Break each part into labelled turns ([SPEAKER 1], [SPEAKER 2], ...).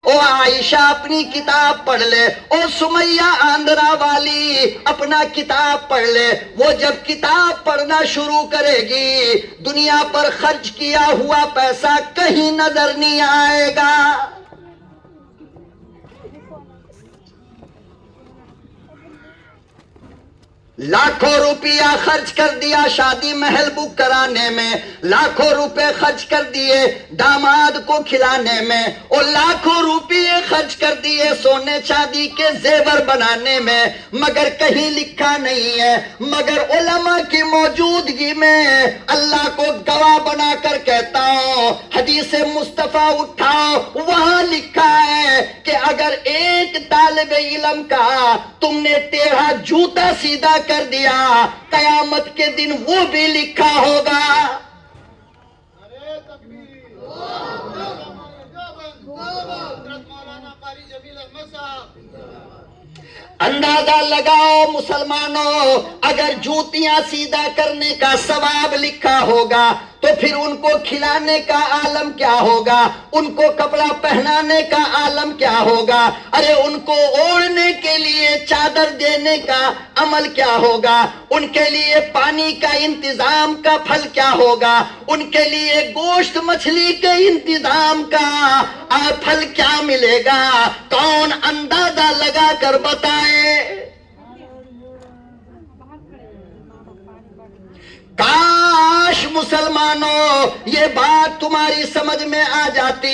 [SPEAKER 1] او عائشہ اپنی کتاب پڑھ لے، او سمیہ آندرا والی اپنا کتاب پڑھ لے، وہ جب کتاب پڑھنا شروع کرے گی دنیا پر خرچ کیا ہوا پیسہ کہیں نظر نہیں آئے گا۔ لاکھوں روپیہ خرچ کر دیا شادی محل بک کرانے میں، لاکھوں روپے خرچ کر دیے داماد کو کھلانے میں، اور لاکھوں روپیے خرچ کر دیے سونے چاندی کے زیور بنانے میں، مگر کہیں لکھا نہیں ہے، مگر علماء کی موجودگی میں اللہ کو گواہ بنا کر کہتا ہوں، حدیث مصطفیٰ اٹھاؤ، وہاں لکھا ہے کہ اگر ایک طالب علم کا تم نے ٹیڑھا جوتا سیدھا کر دیا قیامت کے دن وہ بھی لکھا ہوگا۔ اندازہ لگاؤ مسلمانوں، اگر جوتیاں سیدھا کرنے کا ثواب لکھا ہوگا تو پھر ان کو کھلانے کا عالم کیا ہوگا، ان کو کپڑا پہنانے کا عالم کیا ہوگا، ارے ان کو اوڑھنے کے لیے چادر دینے کا عمل کیا ہوگا، ان کے لیے پانی کا انتظام کا پھل کیا ہوگا، ان کے لیے گوشت مچھلی کے انتظام کا پھل کیا ملے گا، کون اندازہ لگا کر بتائے۔ کاش مسلمانوں یہ بات تمہاری سمجھ میں آ جاتی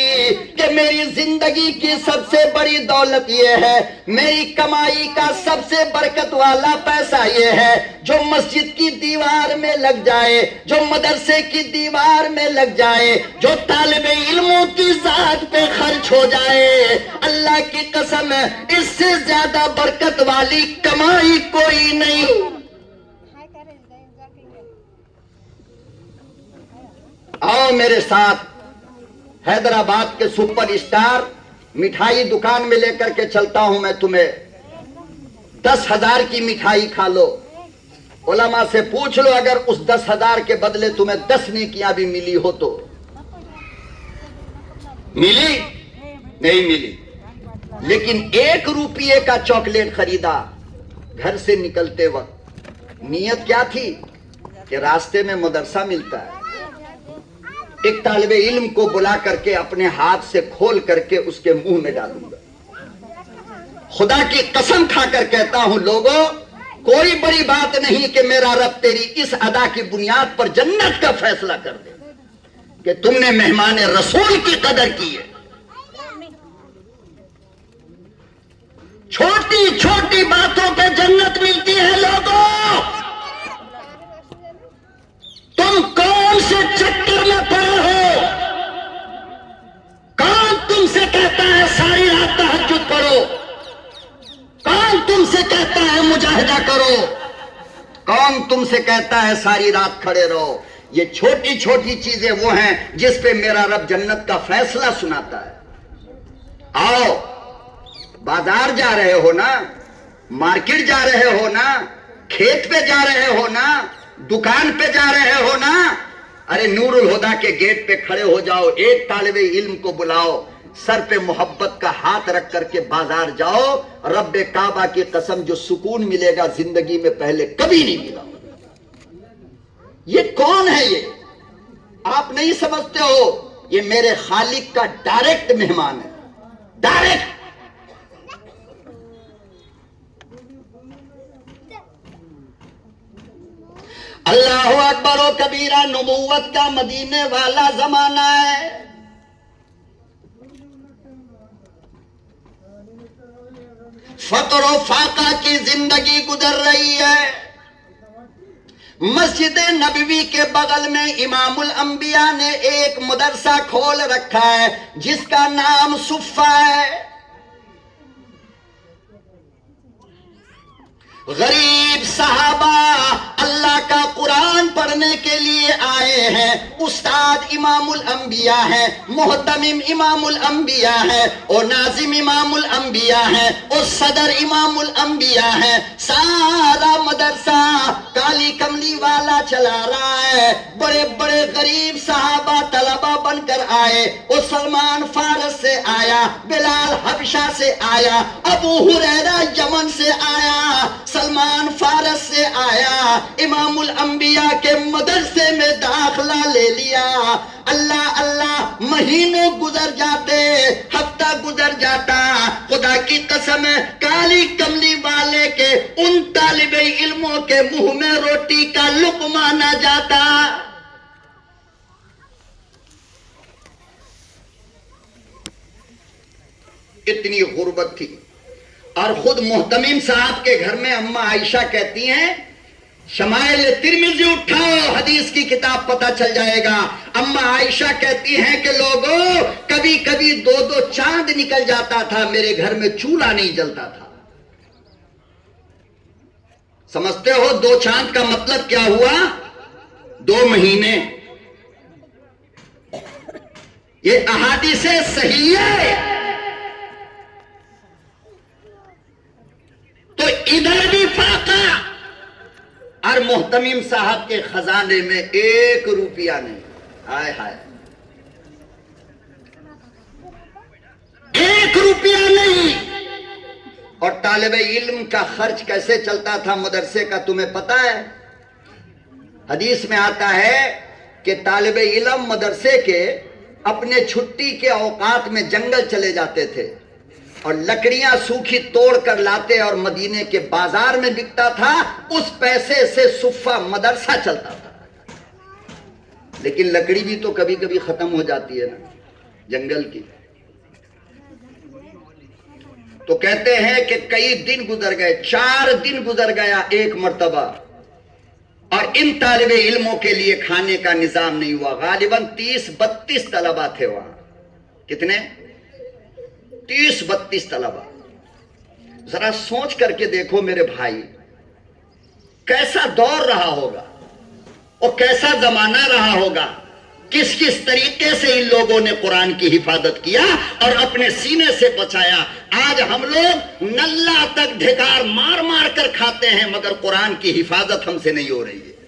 [SPEAKER 1] کہ میری زندگی کی سب سے بڑی دولت یہ ہے، میری کمائی کا سب سے برکت والا پیسہ یہ ہے جو مسجد کی دیوار میں لگ جائے، جو مدرسے کی دیوار میں لگ جائے، جو طالب علموں کی ذات پہ خرچ ہو جائے۔ اللہ کی قسم اس سے زیادہ برکت والی کمائی کوئی نہیں۔ آؤ میرے ساتھ، حیدرآباد کے سپر اسٹار مٹھائی دکان میں لے کر کے چلتا ہوں میں تمہیں، 10,000 کی مٹھائی کھا لو، علماء سے پوچھ لو اگر اس 10,000 کے بدلے تمہیں 10 نیکیاں بھی ملی ہو تو ملی؟ نہیں ملی۔ لیکن 1 روپیے کا چاکلیٹ خریدا گھر سے نکلتے وقت، نیت کیا تھی کہ راستے میں مدرسہ ملتا ہے، ایک طالب علم کو بلا کر کے اپنے ہاتھ سے کھول کر کے اس کے منہ میں ڈالوں گا۔ خدا کی قسم کھا کر کہتا ہوں لوگوں، کوئی بڑی بات نہیں کہ میرا رب تیری اس ادا کی بنیاد پر جنت کا فیصلہ کر دے کہ تم نے مہمان رسول کی قدر کی ہے۔ چھوٹی چھوٹی باتوں پہ جنت ملتی ہے لوگوں۔ تم کون سے چکر میں پڑے ہو؟ کون تم سے کہتا ہے ساری رات تہجد پڑھو؟ کون تم سے کہتا ہے مجاہدہ کرو؟ کون تم سے کہتا ہے ساری رات کھڑے رہو؟ یہ چھوٹی چھوٹی چیزیں وہ ہیں جس پہ میرا رب جنت کا فیصلہ سناتا ہے۔ آؤ، بازار جا رہے ہو نا، مارکیٹ جا رہے ہو نا، کھیت پہ جا رہے ہو نا، دکان پہ جا رہے ہو نا، ارے نور الہدا کے گیٹ پہ کھڑے ہو جاؤ، ایک طالب علم کو بلاؤ، سر پہ محبت کا ہاتھ رکھ کر کے بازار جاؤ، رب کعبہ کی قسم جو سکون ملے گا زندگی میں پہلے کبھی نہیں ملا۔ یہ کون ہے؟ یہ آپ نہیں سمجھتے ہو، یہ میرے خالق کا ڈائریکٹ مہمان ہے، ڈائریکٹ۔ اللہ اکبر و کبیرہ، نبوت کا مدینے والا زمانہ ہے۔ فقر و فاقہ کی زندگی گزر رہی ہے۔ مسجد نبوی کے بغل میں امام الانبیاء نے ایک مدرسہ کھول رکھا ہے جس کا نام صفہ ہے۔ غریب صحابہ اللہ کا قرآن پڑھنے کے لیے آئے ہیں، استاد امام الانبیاء ہے، محتمم امام الانبیاء ہے، اور ناظم امام الانبیاء ہے، اور صدر امام الانبیاء ہے، سارا مدرسہ کالی کملی والا چلا رہا ہے، بڑے بڑے غریب صحابہ طلبہ بن کر آئے، اور سلمان فارس سے آیا، بلال حبشہ سے آیا، ابو ہریرہ یمن سے آیا، سلمان فارس سے آیا، امام الانبیاء کے مدرسے میں داخلہ لے لیا۔ اللہ اللہ مہینے گزر جاتے، ہفتہ گزر جاتا، خدا کی قسم ہے کالی کملی والے کے ان طالب علموں کے منہ میں روٹی کا لقمہ نہ جاتا۔ اتنی غربت تھی۔ اور خود محتمم صاحب کے گھر میں اماں عائشہ کہتی ہیں، شمائل ترمذی اٹھاؤ، حدیث کی کتاب پتہ چل جائے گا، اماں عائشہ کہتی ہیں کہ لوگوں کبھی کبھی دو دو چاند نکل جاتا تھا، میرے گھر میں چولہا نہیں جلتا تھا۔ سمجھتے ہو دو چاند کا مطلب کیا ہوا؟ 2 مہینے۔ یہ احادیث صحیح ہے۔ تو ادھر بھی فاقہ، اور محتمم صاحب کے خزانے میں 1 روپیہ نہیں۔ ہائے ہائے، 1 روپیہ نہیں۔ اور طالب علم کا خرچ کیسے چلتا تھا مدرسے کا تمہیں پتا ہے؟ حدیث میں آتا ہے کہ طالب علم مدرسے کے اپنے چھٹی کے اوقات میں جنگل چلے جاتے تھے اور لکڑیاں سوکھی توڑ کر لاتے اور مدینے کے بازار میں بکتا تھا، اس پیسے سے صفہ مدرسہ چلتا تھا۔ لیکن لکڑی بھی تو کبھی کبھی ختم ہو جاتی ہے نا جنگل کی۔ تو کہتے ہیں کہ کئی دن گزر گئے، 4 دن گزر گیا ایک مرتبہ، اور ان طالب علموں کے لیے کھانے کا نظام نہیں ہوا۔ غالباً 30-32 طلبہ تھے وہاں۔ کتنے؟ 30-32 طلبہ۔ ذرا سوچ کر کے دیکھو میرے بھائی، کیسا دور رہا ہوگا اور کیسا زمانہ رہا ہوگا، کس کس طریقے سے ان لوگوں نے قرآن کی حفاظت کیا اور اپنے سینے سے بچایا۔ آج ہم لوگ نلہ تک ڈھکار مار مار کر کھاتے ہیں، مگر قرآن کی حفاظت ہم سے نہیں ہو رہی ہے۔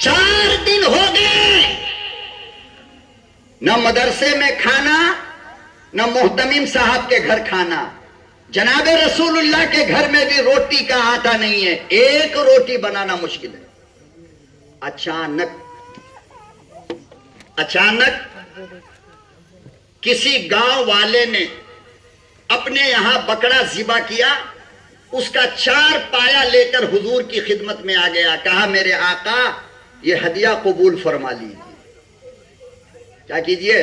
[SPEAKER 1] 4 دن ہو گئے، نہ مدرسے میں کھانا، نہ محتمم صاحب کے گھر کھانا، جناب رسول اللہ کے گھر میں بھی روٹی کا آٹا نہیں ہے، 1 روٹی بنانا مشکل ہے۔ اچانک کسی گاؤں والے نے اپنے یہاں بکرا ذبح کیا، اس کا 4 پایا لے کر حضور کی خدمت میں آ گیا، کہا میرے آقا یہ ہدیہ قبول فرما لیجیے۔ کیا کیجئے؟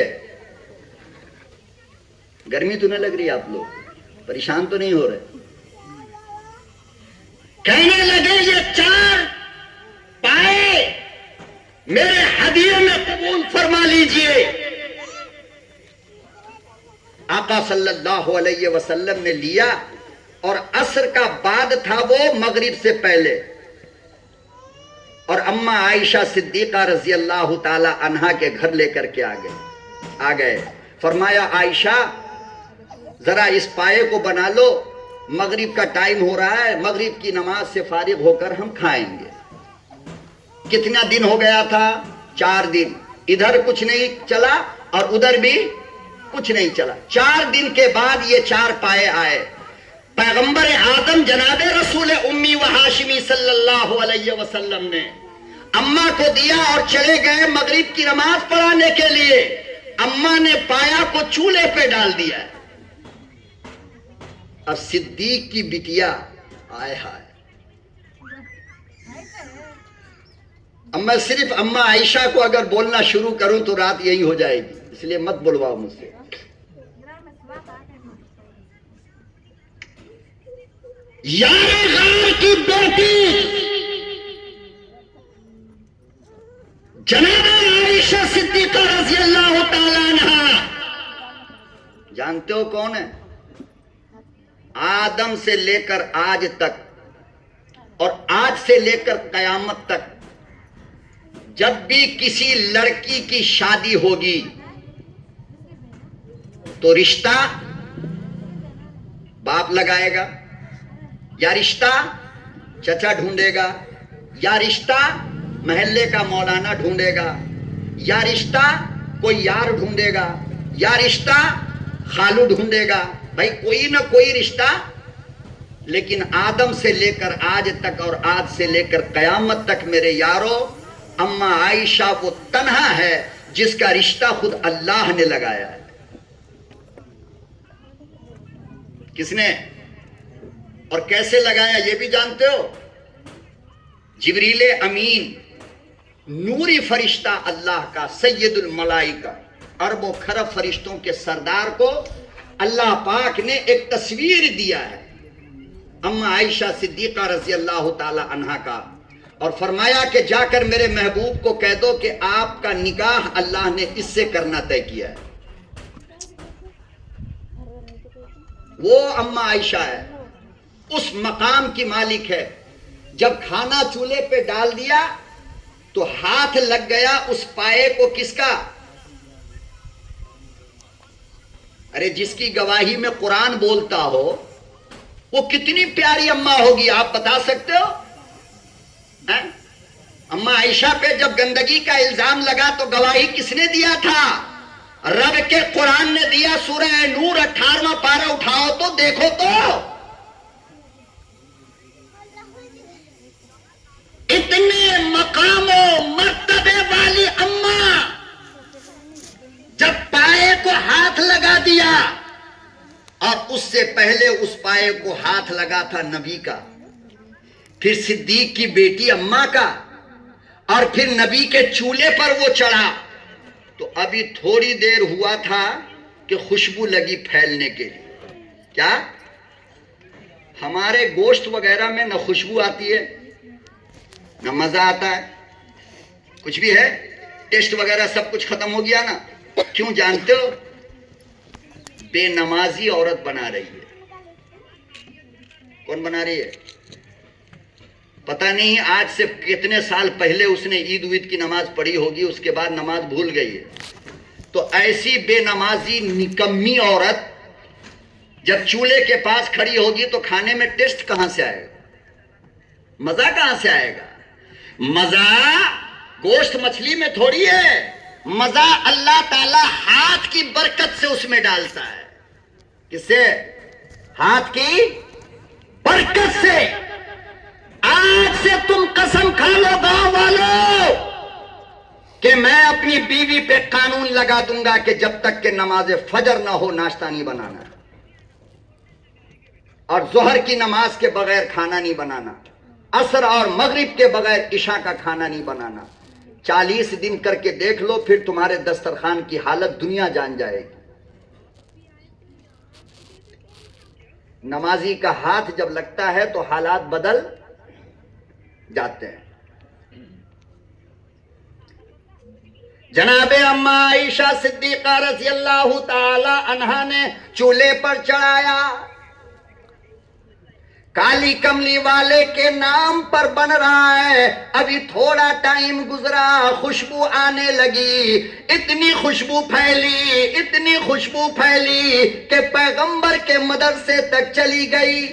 [SPEAKER 1] گرمی تو نہیں لگ رہی؟ آپ لوگ پریشان تو نہیں ہو رہے؟ کہنے لگے یہ 4 پائے میرے ہدیے میں قبول فرما لیجئے۔ آقا صلی اللہ علیہ وسلم نے لیا، اور عصر کا بعد تھا وہ، مغرب سے پہلے، اور اماں عائشہ صدیقہ رضی اللہ تعالی عنہا کے گھر لے کر کے آ گئے۔ فرمایا عائشہ ذرا اس پائے کو بنا لو، مغرب کا ٹائم ہو رہا ہے، مغرب کی نماز سے فارغ ہو کر ہم کھائیں گے۔ کتنا دن ہو گیا تھا؟ 4 دن۔ ادھر کچھ نہیں چلا اور ادھر بھی کچھ نہیں چلا۔ 4 دن کے بعد یہ 4 پائے آئے، پیغمبر آدم جناب رسول امی و ہاشمی صلی اللہ علیہ وسلم نے اماں کو دیا اور چلے گئے مغرب کی نماز پڑھانے کے لیے۔ اماں نے پایا کو چولہے پہ ڈال دیا۔ اب صدیق کی بٹیا، آئے ہائے، صرف اماں عائشہ کو اگر بولنا شروع کروں تو رات یہی ہو جائے گی، اس لیے مت بلواؤ مجھ سے۔ یار غار کی بیٹی جناب عائشہ صدیقہ رضی اللہ تعالیٰ عنہا، جانتے ہو کون ہے؟ آدم سے لے کر آج تک اور آج سے لے کر قیامت تک جب بھی کسی لڑکی کی شادی ہوگی تو رشتہ باپ لگائے گا، یا رشتہ چچا ڈھونڈے گا، یا رشتہ محلے کا مولانا ڈھونڈے گا، یا رشتہ کوئی یار ڈھونڈے گا، یا رشتہ خالو ڈھونڈے گا، بھائی کوئی نہ کوئی رشتہ. لیکن آدم سے لے کر آج تک اور آج سے لے کر قیامت تک میرے یارو، اماں عائشہ وہ تنہا ہے جس کا رشتہ خود اللہ نے لگایا ہے. کس نے اور کیسے لگایا یہ بھی جانتے ہو؟ جبریل امین، نوری فرشتہ اللہ کا، سید الملائکہ، ارب و خرب فرشتوں کے سردار کو اللہ پاک نے ایک تصویر دیا ہے اماں عائشہ صدیقہ رضی اللہ تعالی عنہا کا، اور فرمایا کہ جا کر میرے محبوب کو کہہ دو کہ آپ کا نکاح اللہ نے اس سے کرنا طے کیا ہے. وہ اماں عائشہ ہے، اس مقام کی مالک ہے. جب کھانا چولہے پہ ڈال دیا تو ہاتھ لگ گیا اس پائے کو، کس کا؟ ارے جس کی گواہی میں قرآن بولتا ہو وہ کتنی پیاری اماں ہوگی، آپ بتا سکتے ہو؟ اماں عائشہ پہ جب گندگی کا الزام لگا تو گواہی کس نے دیا تھا؟ رب کے قرآن نے دیا. سورہ نور 18واں پارہ اٹھاؤ تو دیکھو تو اتنے مقام و مرتبے والی اماں جب پائے کو ہاتھ لگا دیا، اور اس سے پہلے اس پائے کو ہاتھ لگا تھا نبی کا، پھر صدیق کی بیٹی اماں کا، اور پھر نبی کے چولہے پر وہ چڑھا، تو ابھی تھوڑی دیر ہوا تھا کہ خوشبو لگی پھیلنے کے لیے. کیا ہمارے گوشت وغیرہ میں نہ خوشبو آتی ہے نہ مزہ آتا ہے، کچھ بھی ہے، ٹیسٹ وغیرہ سب کچھ ختم ہو گیا نا. کیوں جانتے ہو؟ بے نمازی عورت بنا رہی ہے. کون بنا رہی ہے؟ پتہ نہیں آج سے کتنے سال پہلے اس نے عید وید کی نماز پڑھی ہوگی، اس کے بعد نماز بھول گئی ہے. تو ایسی بے نمازی نکمی عورت جب چولہے کے پاس کھڑی ہوگی تو کھانے میں ٹیسٹ کہاں سے آئے گا؟ مزہ کہاں سے آئے گا؟ مزہ گوشت مچھلی میں تھوڑی ہے، مزہ اللہ تعالی ہاتھ کی برکت سے اس میں ڈالتا ہے. کس سے؟ ہاتھ کی برکت سے. آج سے تم قسم کھا لو گاؤں والوں کہ میں اپنی بیوی پہ قانون لگا دوں گا کہ جب تک کہ نماز فجر نہ ہو ناشتہ نہیں بنانا، اور ظہر کی نماز کے بغیر کھانا نہیں بنانا، عصر اور مغرب کے بغیر عشاء کا کھانا نہیں بنانا. 40 دن کر کے دیکھ لو، پھر تمہارے دسترخوان کی حالت دنیا جان جائے گی. نمازی کا ہاتھ جب لگتا ہے تو حالات بدل جاتے ہیں. جناب اماں عائشہ صدیقہ رضی اللہ تعالی عنہا نے چولہے پر چڑھایا. کالی کملی والے کے نام پر بن رہا ہے. ابھی تھوڑا ٹائم گزرا، خوشبو آنے لگی. اتنی خوشبو پھیلی، اتنی خوشبو پھیلی کہ پیغمبر کے مدرسے تک چلی گئی.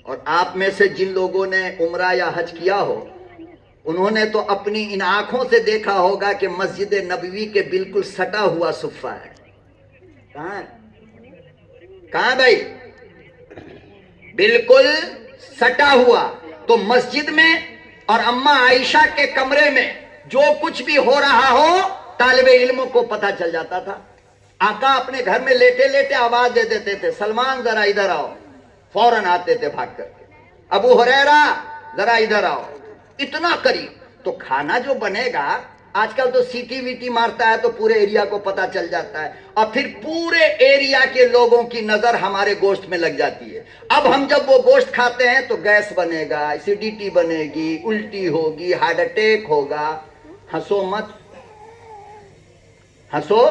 [SPEAKER 1] اور آپ میں سے جن لوگوں نے عمرہ یا حج کیا ہو انہوں نے تو اپنی ان آنکھوں سے دیکھا ہوگا کہ مسجد نبوی کے بالکل سٹا ہوا صفہ ہے. کہاں ہے؟ کہاں بھائی؟ بالکل سٹا ہوا. تو مسجد میں اور اماں عائشہ کے کمرے میں جو کچھ بھی ہو رہا ہو طالب علم کو پتہ چل جاتا تھا. آقا اپنے گھر میں لیٹے لیٹے آواز دے دیتے تھے، سلمان ذرا ادھر آؤ، فوراً آتے تھے بھاگ کر کے. ابو ہریرہ ذرا ادھر آؤ. اتنا قریب. تو کھانا جو بنے گا، آج کل تو سیٹی ویٹی مارتا ہے تو پورے ایریا کو پتا چل جاتا ہے، اور پھر پورے ایریا کے لوگوں کی نظر ہمارے گوشت میں لگ جاتی ہے. اب ہم جب وہ گوشت کھاتے ہیں تو گیس بنے گا، ایسیڈیٹی بنے گی، الٹی ہوگی، ہارٹ اٹیک ہوگا. ہنسو مت، ہنسو.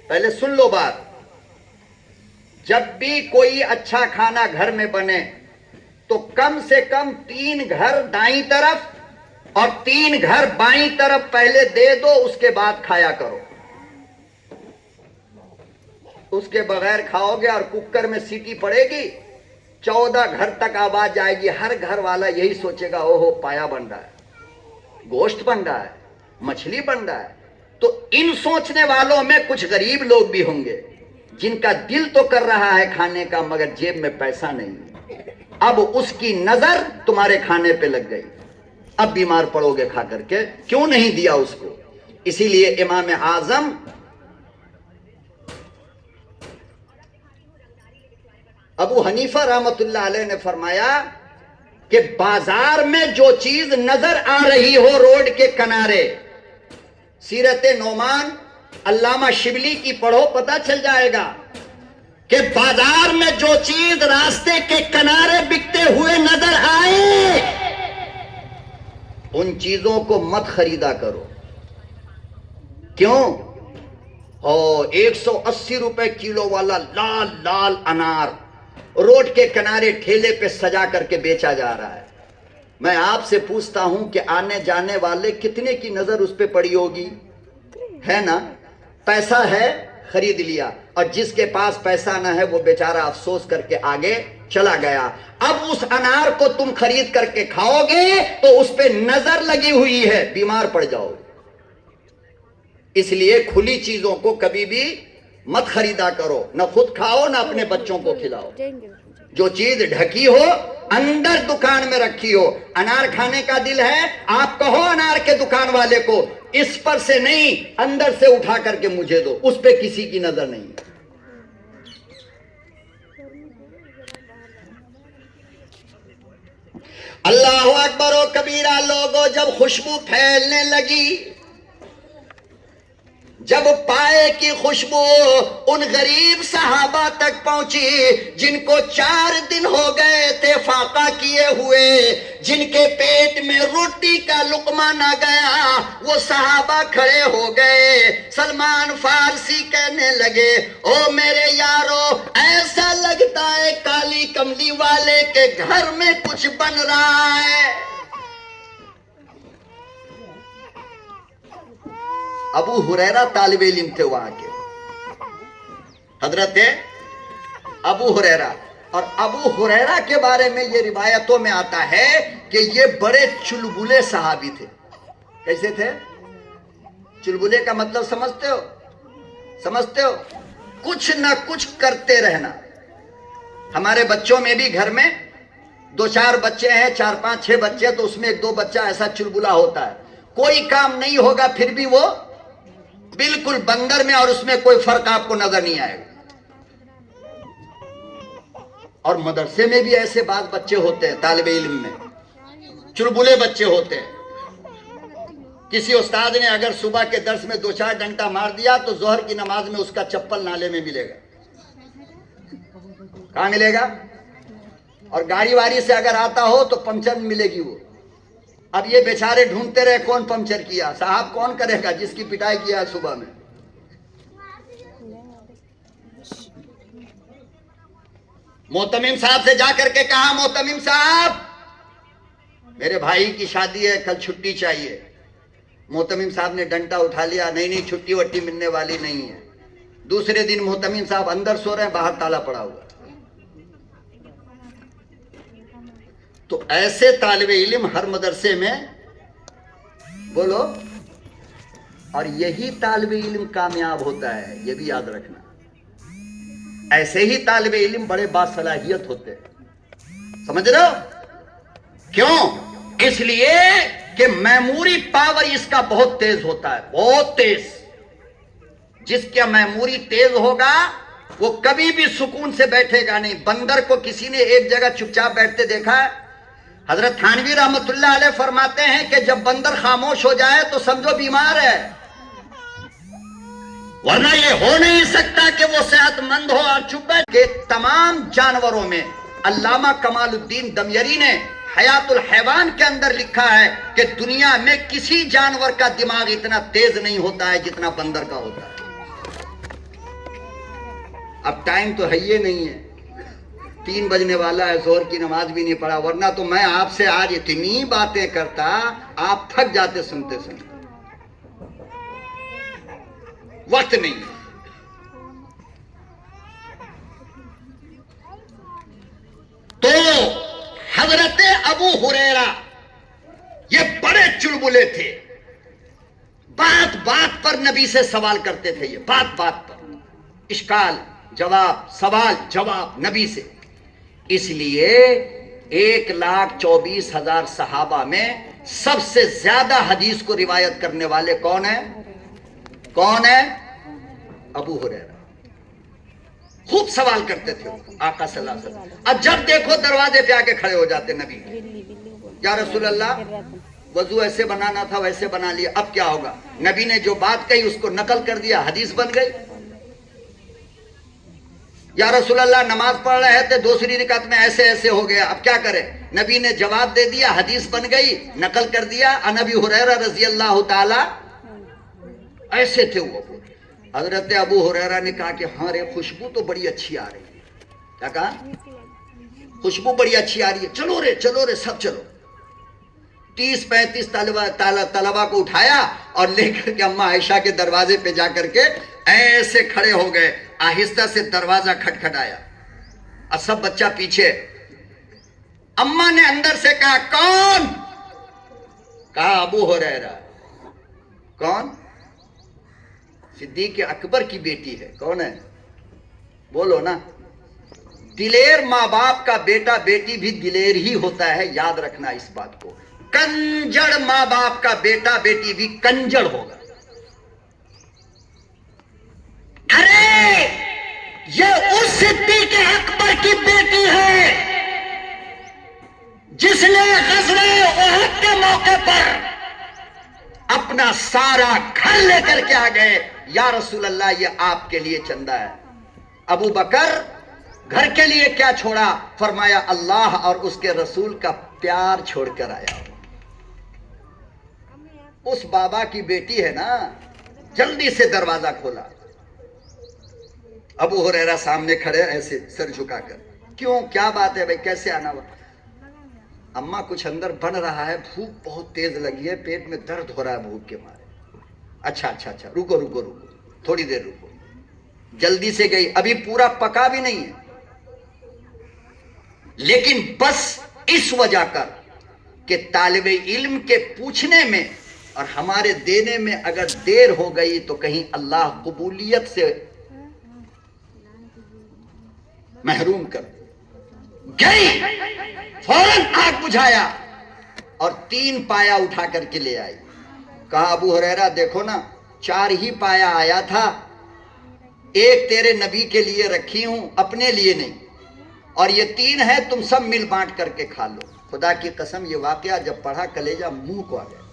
[SPEAKER 1] پہلے سن لو بات. جب بھی کوئی اچھا کھانا گھر میں بنے تو کم سے کم 3 گھر دائیں طرف اور 3 گھر بائیں طرف پہلے دے دو, اس کے بعد کھایا کرو. اس کے بغیر کھاؤ گے اور کوکر میں سیٹی پڑے گی, 14 گھر تک آواز جائے گی. ہر گھر والا یہی سوچے گا اوہو پایا بن رہا ہے, گوشت بن رہا ہے, مچھلی بن رہا ہے. تو ان سوچنے والوں میں کچھ غریب لوگ بھی ہوں گے جن کا دل تو کر رہا ہے کھانے کا مگر جیب میں پیسہ نہیں. اب اس کی نظر تمہارے کھانے پہ لگ گئی, اب بیمار پڑو گے کھا کر کے. کیوں نہیں دیا اس کو؟ اسی لیے امام اعظم ابو حنیفہ رحمت اللہ علیہ نے فرمایا کہ بازار میں جو چیز نظر آ رہی ہو روڈ کے کنارے, سیرت نعمان علامہ شبلی کی پڑھو پتہ چل جائے گا کہ بازار میں جو چیز راستے کے کنارے بکتے ہوئے نظر آئے ان چیزوں کو مت خریدا کرو. کیوں؟ 180 روپے کلو والا لال لال انار روڈ کے کنارے ٹھیلے پہ سجا کر کے بیچا جا رہا ہے. میں آپ سے پوچھتا ہوں کہ آنے جانے والے کتنے کی نظر اس پہ پڑی ہوگی؟ ہے نا؟ پیسہ ہے خرید لیا, اور جس کے پاس پیسہ نہ ہے وہ بیچارہ افسوس کر کے آگے چلا گیا. اب اس انار کو تم خرید کر کے کھاؤ گے تو اس پہ نظر لگی ہوئی ہے, بیمار پڑ جاؤ گے. اس لیے کھلی چیزوں کو کبھی بھی مت خریدا کرو, نہ خود کھاؤ نہ اپنے بچوں کو کھلاؤ. جو چیز ڈھکی ہو اندر دکان میں رکھی ہو. انار کھانے کا دل ہے, آپ کہو انار کے دکان والے کو اس پر سے نہیں اندر سے اٹھا کر کے مجھے دو, اس پہ کسی کی نظر نہیں. اللہ اکبر و کبیرہ. لوگوں جب خوشبو پھیلنے لگی, جب پائے کی خوشبو ان غریب صحابہ تک پہنچی جن کو 4 دن ہو گئے تھے فاقہ کیے ہوئے, جن کے پیٹ میں روٹی کا لقمہ نہ گیا, وہ صحابہ کھڑے ہو گئے. سلمان فارسی کہنے لگے او میرے یارو, ایسا لگتا ہے کالی کملی والے کے گھر میں کچھ بن رہا ہے. ابو ہریرہ طالب علم تھے وہاں کے, حضرت ابو ہریرہ. اور ابو ہریرہ کے بارے میں یہ روایتوں میں آتا ہے کہ یہ بڑے چلبلے صحابی تھے. کیسے تھے؟ چلبلے کا مطلب سمجھتے ہو؟ سمجھتے ہو؟ کچھ نہ کچھ کرتے رہنا. ہمارے بچوں میں بھی گھر میں 2-4 بچے ہیں, 4-5-6 بچے, تو اس میں 1-2 بچہ ایسا چلبلا ہوتا ہے, کوئی کام نہیں ہوگا پھر بھی وہ بالکل بندر میں, اور اس میں کوئی فرق آپ کو نظر نہیں آئے گا. اور مدرسے میں بھی ایسے بعض بچے ہوتے ہیں, طالب علم میں چلبلے بچے ہوتے ہیں. کسی استاد نے اگر صبح کے درس میں 2-4 گھنٹہ مار دیا تو ظہر کی نماز میں اس کا چپل نالے میں ملے گا. کہاں ملے گا؟ اور گاڑی واری سے اگر آتا ہو تو پنچر ملے گی وہ. اب یہ بیچارے ڈھونڈتے رہے کون پنچر کیا, صاحب کون کرے گا جس کی پٹائی کیا ہے صبح میں. محتمم صاحب سے جا کر کے کہا محتمم صاحب میرے بھائی کی شادی ہے, کل چھٹی چاہیے. محتمم صاحب نے ڈنڈا اٹھا لیا, نہیں چھٹی وٹی ملنے والی نہیں ہے. دوسرے دن محتمم صاحب اندر سو رہے ہیں, باہر تالا پڑا ہوا. تو ایسے طالب علم ہر مدرسے میں بولو, اور یہی طالب علم کامیاب ہوتا ہے, یہ بھی یاد رکھنا. ایسے ہی طالب علم بڑے باصلاحیت ہوتے ہیں. سمجھ رہے ہو کیوں؟ اس لیے کہ میموری پاور اس کا بہت تیز ہوتا ہے, بہت تیز. جس کا میموری تیز ہوگا وہ کبھی بھی سکون سے بیٹھے گا نہیں. بندر کو کسی نے ایک جگہ چپ چاپ بیٹھتے دیکھا ہے؟ حضرت تھانوی رحمت اللہ علیہ فرماتے ہیں کہ جب بندر خاموش ہو جائے تو سمجھو بیمار ہے, ورنہ یہ ہو نہیں سکتا کہ وہ صحت مند ہو اور چپ بیٹھے. کہ تمام جانوروں میں علامہ کمال الدین دمیری نے حیات الحیوان کے اندر لکھا ہے کہ دنیا میں کسی جانور کا دماغ اتنا تیز نہیں ہوتا ہے جتنا بندر کا ہوتا ہے. اب ٹائم تو ہے یہ نہیں ہے، 3 بجنے والا ہے، ظہر کی نماز بھی نہیں پڑھا، ورنہ تو میں آپ سے آج اتنی باتیں کرتا آپ تھک جاتے سنتے سنتے. وقت نہیں ہے. تو حضرت ابو ہریرہ یہ بڑے چلبلے تھے، بات بات پر نبی سے سوال کرتے تھے، یہ بات بات پر اشکال جواب سوال جواب نبی سے. اس لیے 1,24,000 صحابہ میں سب سے زیادہ حدیث کو روایت کرنے والے کون ہیں؟ کون ہیں؟ ابو ہریرہ. خوب سوال کرتے تھے آقا صلی اللہ علیہ وسلم. اب جب دیکھو دروازے پہ آ کے کھڑے ہو جاتے نبی، یا رسول اللہ وضو ایسے بنانا تھا ویسے بنا لیا، اب کیا ہوگا؟ نبی نے جو بات کہی اس کو نقل کر دیا، حدیث بن گئی. یا رسول اللہ نماز پڑھ رہے تھے دوسری رکعت میں ایسے ایسے ہو گیا، اب کیا کرے؟ نبی نے جواب دے دیا، حدیث بن گئی، نقل کر دیا. عن ابی ہریرہ رضی اللہ تعالی، ایسے تھے وہ. حضرت ابو ہریرہ نے کہا کہ ہاں رے خوشبو تو بڑی اچھی آ رہی ہے. کیا کہا؟ خوشبو بڑی اچھی آ رہی ہے، چلو رے سب چلو. 30-35 طلبہ کو اٹھایا اور لے کر کے اماں عائشہ کے دروازے پہ جا کر کے ایسے کھڑے ہو گئے. آہستہ سے دروازہ کھٹکھٹایا اور سب بچہ پیچھے. اماں نے اندر سے کہا کون؟ کہا ابو ہریرہ. کون؟ صدیق اکبر کی بیٹی ہے. کون ہے؟ بولو نا. دلیر ماں باپ کا بیٹا بیٹی بھی دلیر ہی ہوتا ہے، یاد رکھنا اس بات کو. کنجڑ ماں باپ کا بیٹا بیٹی بھی کنجڑ ہوگا. ارے یہ اس صدیق اکبر کی بیٹی ہے جس نے غزوہ احد کے موقع پر اپنا سارا گھر لے کر کے آ گئے. یا رسول اللہ یہ آپ کے لیے چندہ ہے. ابو بکر گھر کے لیے کیا چھوڑا؟ فرمایا اللہ اور اس کے رسول کا پیار چھوڑ کر آیا. اس بابا کی بیٹی ہے نا. جلدی سے دروازہ کھولا. ابو ہریرہ سامنے کھڑے ایسے سر جھکا کر. کیوں کیا بات ہے بھائی، کیسے آنا ہوا؟ اماں کچھ اندر بن رہا ہے، بھوک بہت تیز لگی ہے، پیٹ میں درد ہو رہا ہے بھوک کے مارے. اچھا رکو تھوڑی دیر رکو. جلدی سے گئی، ابھی پورا پکا بھی نہیں ہے، لیکن بس اس وجہ کر کہ طالب علم کے پوچھنے میں اور ہمارے دینے میں اگر دیر ہو گئی تو کہیں اللہ قبولیت سے محروم کر. گئی فوراً آگ بجھایا اور 3 پایا اٹھا کر کے لے آئی. کہا ابو ہریرہ دیکھو نا، 4 ہی پایا آیا تھا، ایک تیرے نبی کے لیے رکھی ہوں، اپنے لیے نہیں، اور یہ 3 ہے، تم سب مل بانٹ کر کے کھا لو. خدا کی قسم یہ واقعہ جب پڑھا کلیجہ منہ کو آ گیا.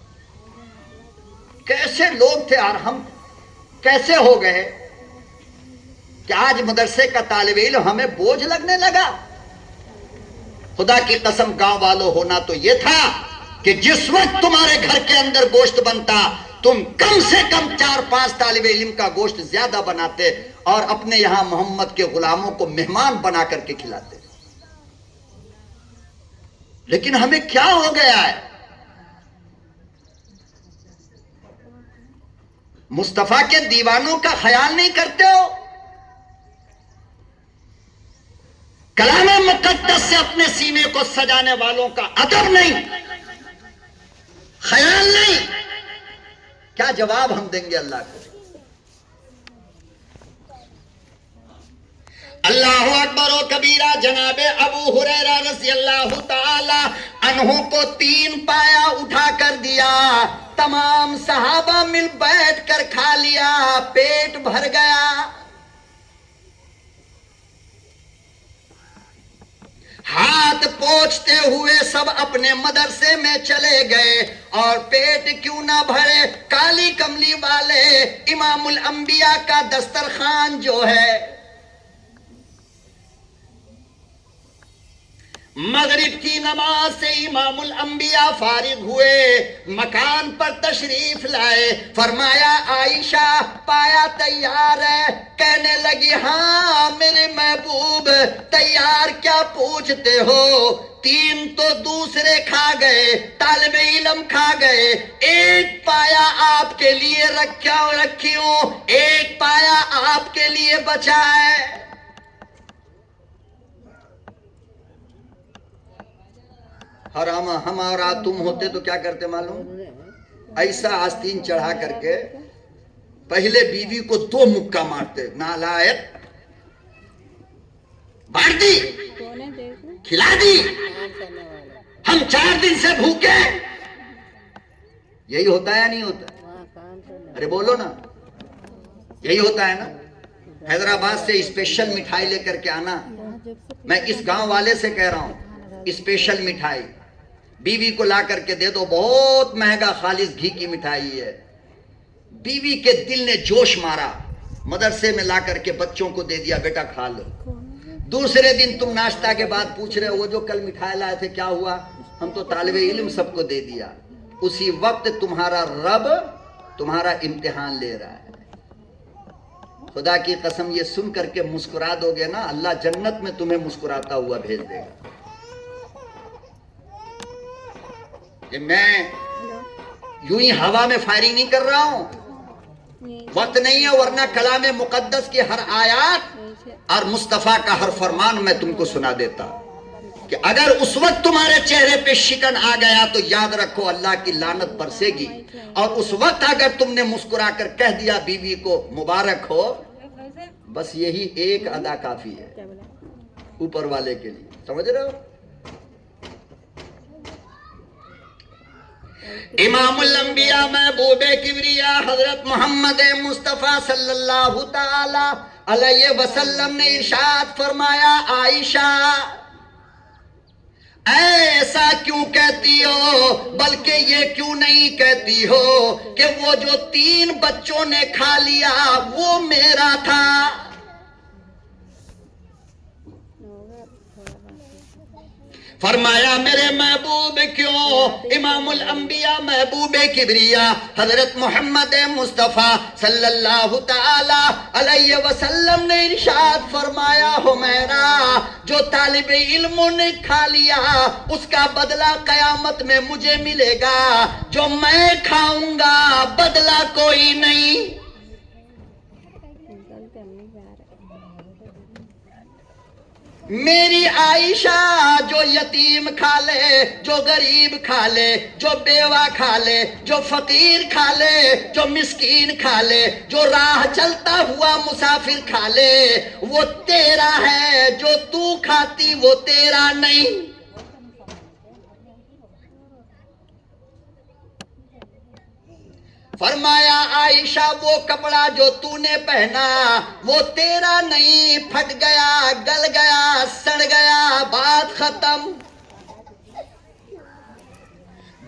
[SPEAKER 1] کیسے لوگ تھے اور ہم کیسے ہو گئے کہ آج مدرسے کا طالب علم ہمیں بوجھ لگنے لگا. خدا کی قسم گاؤں والوں ہونا تو یہ تھا کہ جس وقت تمہارے گھر کے اندر گوشت بنتا تم کم سے کم 4-5 طالب علم کا گوشت زیادہ بناتے اور اپنے یہاں محمد کے غلاموں کو مہمان بنا کر کے کھلاتے. لیکن ہمیں کیا ہو گیا ہے؟ مصطفیٰ کے دیوانوں کا خیال نہیں کرتے ہو؟ کلام مقدس سے اپنے سینے کو سجانے والوں کا ادب نہیں، خیال نہیں. کیا جواب ہم دیں گے اللہ کو؟ اللہ اکبر و کبیرہ. جناب ابو ہریرہ رضی اللہ تعالی عنہ کو 3 پایا اٹھا کر دیا. تمام صحابہ مل بیٹھ کر کھا لیا، پیٹ بھر گیا. ہاتھ پوچھتے ہوئے سب اپنے مدرسے میں چلے گئے. اور پیٹ کیوں نہ بھرے، کالی کملی والے امام الانبیاء کا دسترخوان جو ہے مغرب کی نماز سے امام الانبیاء فارغ ہوئے، مکان پر تشریف لائے، فرمایا عائشہ پایا تیار ہے؟ کہنے لگی ہاں میرے محبوب تیار، کیا پوچھتے ہو؟ 3 تو دوسرے کھا گئے، طالب علم کھا گئے، ایک پایا آپ کے لیے رکھی ہوں، ایک پایا آپ کے لیے بچا ہے۔ حرام ہمارا تم ہوتے تو کیا کرتے معلوم؟ ایسا آستین چڑھا کر کے پہلے بیوی کو 2 مکہ مارتے، نالائق، بانٹ دی، کھلا دی، ہم 4 دن سے بھوکے۔ یہی ہوتا ہے یا نہیں ہوتا؟ ارے بولو نا، یہی ہوتا ہے نا؟ حیدرآباد سے اسپیشل مٹھائی لے کر کے آنا، میں اس گاؤں والے سے کہہ رہا ہوں اسپیشل مٹھائی بیوی کو لا کر کے دے دو، بہت مہنگا خالص گھی کی مٹھائی ہے۔ بیوی کے دل نے جوش مارا، مدرسے میں لا کر کے بچوں کو دے دیا، بیٹا کھا لو۔ دوسرے دن تم ناشتہ کے بعد پوچھ رہے ہو وہ جو کل مٹھائی لائے تھے کیا ہوا؟ ہم تو طالب علم سب کو دے دیا۔ اسی وقت تمہارا رب تمہارا امتحان لے رہا ہے۔ خدا کی قسم یہ سن کر کے مسکرا دو گے نا، اللہ جنت میں تمہیں مسکراتا ہوا بھیج دے گا۔ کہ میں یوں ہی ہوا میں فائرنگ نہیں کر رہا ہوں، وقت نہیں ہے، ورنہ کلام مقدس کی ہر آیات اور مصطفیٰ کا ہر فرمان میں تم کو سنا دیتا کہ اگر اس وقت تمہارے چہرے پہ شکن آ گیا تو یاد رکھو اللہ کی لعنت برسے گی، اور اس وقت اگر تم نے مسکرا کر کہہ دیا بیوی کو مبارک ہو، بس یہی ایک ادا کافی ہے اوپر والے کے لیے، سمجھ رہے ہو؟ امام الانبیاء محبوب کبریا حضرت محمد مصطفیٰ صلی اللہ تعالی علیہ وسلم نے ارشاد فرمایا عائشہ ایسا کیوں کہتی ہو، بلکہ یہ کیوں نہیں کہتی ہو کہ وہ جو 3 بچوں نے کھا لیا وہ میرا تھا؟ فرمایا میرے محبوب کیوں؟ امام الانبیاء محبوب کبریا حضرت محمد مصطفیٰ صلی اللہ تعالی علیہ وسلم نے ارشاد فرمایا حمیرہ جو طالب علموں نے کھا لیا اس کا بدلہ قیامت میں مجھے ملے گا، جو میں کھاؤں گا بدلہ کوئی نہیں۔ میری عائشہ جو یتیم کھا لے، جو غریب کھا لے، جو بیوہ کھا لے، جو فقیر کھا لے، جو مسکین کھا لے، جو راہ چلتا ہوا مسافر کھا لے، وہ تیرا ہے، جو تو کھاتی وہ تیرا نہیں۔ فرمایا عائشہ وہ کپڑا جو تو نے پہنا وہ تیرا نہیں، پھٹ گیا، گل گیا، سڑ گیا، بات ختم۔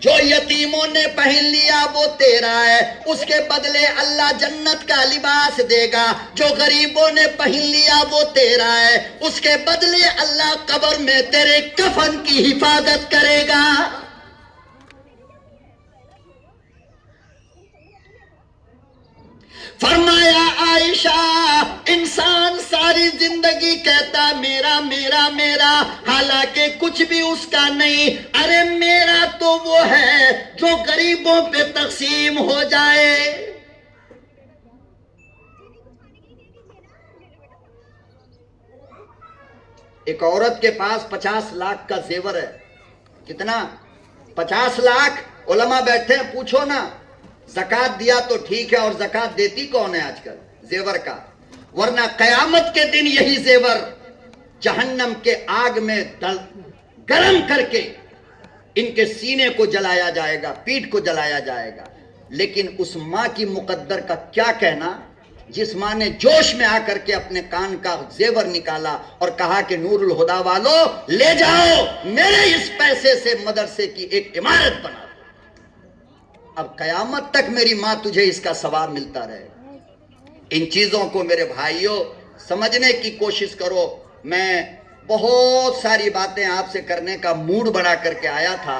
[SPEAKER 1] جو یتیموں نے پہن لیا وہ تیرا ہے، اس کے بدلے اللہ جنت کا لباس دے گا۔ جو غریبوں نے پہن لیا وہ تیرا ہے، اس کے بدلے اللہ قبر میں تیرے کفن کی حفاظت کرے گا۔ فرمایا عائشہ انسان ساری زندگی کہتا میرا میرا میرا، حالانکہ کچھ بھی اس کا نہیں۔ ارے میرا تو وہ ہے جو غریبوں پہ تقسیم ہو جائے۔ ایک عورت کے پاس 50 لاکھ کا زیور ہے، کتنا؟ 50 لاکھ۔ علماء بیٹھے ہیں، پوچھو نا زکوٰۃ دیا تو ٹھیک ہے، اور زکوٰۃ دیتی کون ہے آج کل؟ زیور کا۔ ورنہ قیامت کے دن یہی زیور جہنم کے آگ میں گرم کر کے ان کے سینے کو جلایا جائے گا، پیٹھ کو جلایا جائے گا۔ لیکن اس ماں کی مقدر کا کیا کہنا جس ماں نے جوش میں آ کر کے اپنے کان کا زیور نکالا اور کہا کہ نور الہدا والو لے جاؤ، میرے اس پیسے سے مدرسے کی ایک عمارت بنا۔ اب قیامت تک میری ماں تجھے اس کا ثواب ملتا رہے۔ ان چیزوں کو میرے بھائیوں سمجھنے کی کوشش کرو۔ میں بہت ساری باتیں آپ سے کرنے کا موڈ بنا کر کے آیا تھا،